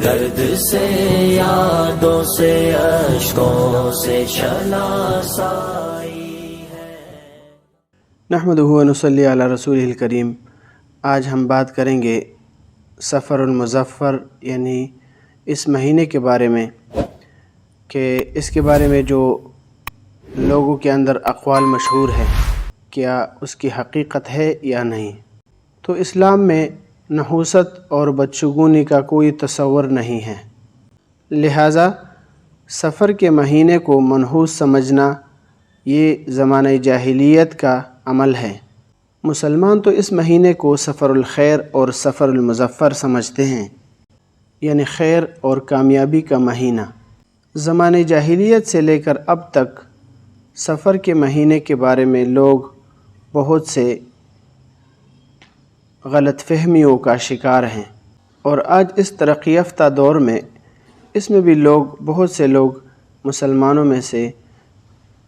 درد سے یادوں سے اشکوں سے چلا سائی ہے۔ نحمدہ و نصلی علی رسولہ الکریم۔ آج ہم بات کریں گے صفر المظفر یعنی اس مہینے کے بارے میں، کہ اس کے بارے میں جو لوگوں کے اندر اقوال مشہور ہے، کیا اس کی حقیقت ہے یا نہیں۔ تو اسلام میں نحوست اور بدشگونی کا کوئی تصور نہیں ہے، لہٰذا صفر کے مہینے کو منحوس سمجھنا یہ زمانہ جاہلیت کا عمل ہے۔ مسلمان تو اس مہینے کو صفر الخیر اور صفر المظفر سمجھتے ہیں، یعنی خیر اور کامیابی کا مہینہ۔ زمانہ جاہلیت سے لے کر اب تک صفر کے مہینے کے بارے میں لوگ بہت سے غلط فہمیوں کا شکار ہیں، اور آج اس ترقی یافتہ دور میں اس میں بھی بہت سے لوگ مسلمانوں میں سے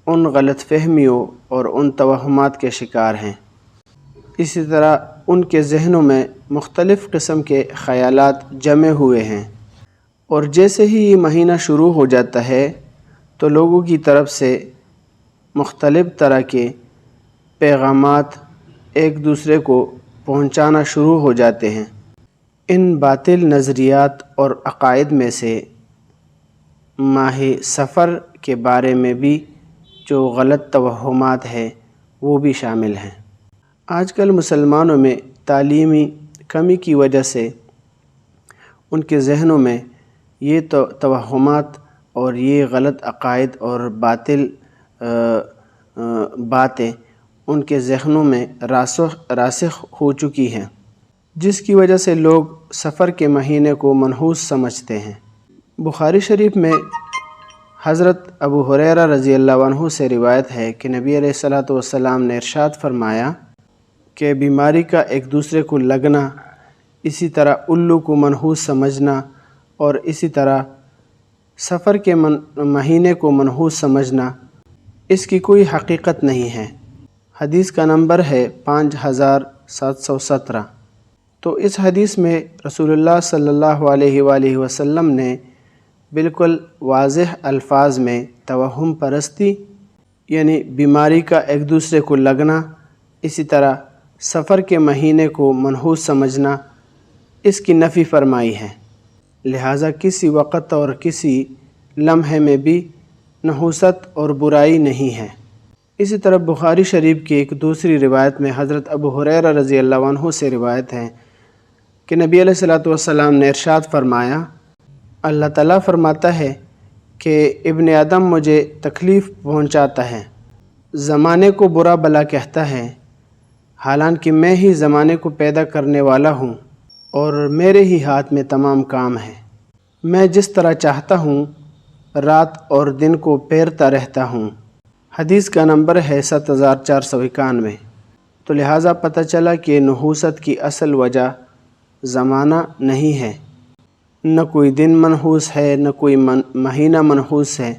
ان غلط فہمیوں اور ان توہمات کے شکار ہیں۔ اسی طرح ان کے ذہنوں میں مختلف قسم کے خیالات جمے ہوئے ہیں، اور جیسے ہی یہ مہینہ شروع ہو جاتا ہے تو لوگوں کی طرف سے مختلف طرح کے پیغامات ایک دوسرے کو پہنچانا شروع ہو جاتے ہیں۔ ان باطل نظریات اور عقائد میں سے ماہ صفر کے بارے میں بھی جو غلط توہمات ہیں وہ بھی شامل ہیں۔ آج کل مسلمانوں میں تعلیمی کمی کی وجہ سے ان کے ذہنوں میں یہ توہمات اور یہ غلط عقائد اور باطل باتیں ان کے ذہنوں میں راسخ ہو چکی ہیں، جس کی وجہ سے لوگ صفر کے مہینے کو منحوس سمجھتے ہیں۔ بخاری شریف میں حضرت ابو ہریرہ رضی اللہ عنہ سے روایت ہے کہ نبی علیہ الصلوۃ والسلام نے ارشاد فرمایا کہ بیماری کا ایک دوسرے کو لگنا، اسی طرح الو کو منحوس سمجھنا، اور اسی طرح صفر کے مہینے کو منحوس سمجھنا، اس کی کوئی حقیقت نہیں ہے۔ حدیث کا نمبر ہے 5717۔ تو اس حدیث میں رسول اللہ صلی اللہ علیہ وآلہ وسلم نے بالکل واضح الفاظ میں توہم پرستی یعنی بیماری کا ایک دوسرے کو لگنا، اسی طرح صفر کے مہینے کو منحوس سمجھنا، اس کی نفی فرمائی ہے۔ لہٰذا کسی وقت اور کسی لمحے میں بھی نحوست اور برائی نہیں ہے۔ اسی طرح بخاری شریف کی ایک دوسری روایت میں حضرت ابو ہریرہ رضی اللہ عنہ سے روایت ہے کہ نبی علیہ الصلوۃ والسلام نے ارشاد فرمایا، اللہ تعالیٰ فرماتا ہے کہ ابن آدم مجھے تکلیف پہنچاتا ہے، زمانے کو برا بلا کہتا ہے، حالانکہ میں ہی زمانے کو پیدا کرنے والا ہوں اور میرے ہی ہاتھ میں تمام کام ہے۔ میں جس طرح چاہتا ہوں رات اور دن کو پھیرتا رہتا ہوں۔ حدیث کا نمبر ہے 7491۔ تو لہٰذا پتہ چلا کہ نحوست کی اصل وجہ زمانہ نہیں ہے، نہ کوئی دن منحوس ہے، نہ کوئی مہینہ منحوس ہے،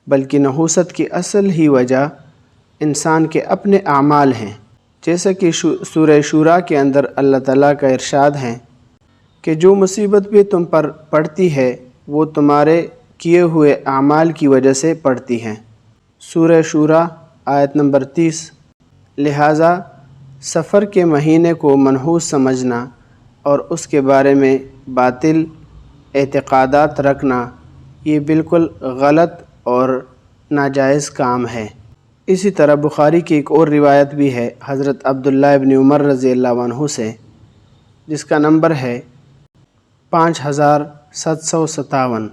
بلکہ نحوست کی اصل ہی وجہ انسان کے اپنے اعمال ہیں۔ جیسا کہ سورہ شورى کے اندر اللہ تعالیٰ کا ارشاد ہے کہ جو مصیبت بھی تم پر پڑتی ہے وہ تمہارے کیے ہوئے اعمال کی وجہ سے پڑتی ہے۔ سورہ شورى آیت نمبر 30۔ لہٰذا صفر کے مہینے کو منحوس سمجھنا اور اس کے بارے میں باطل اعتقادات رکھنا یہ بالکل غلط اور ناجائز کام ہے۔ اسی طرح بخاری کی ایک اور روایت بھی ہے حضرت عبداللہ ابن عمر رضی اللہ عنہ سے، جس کا نمبر ہے 5757۔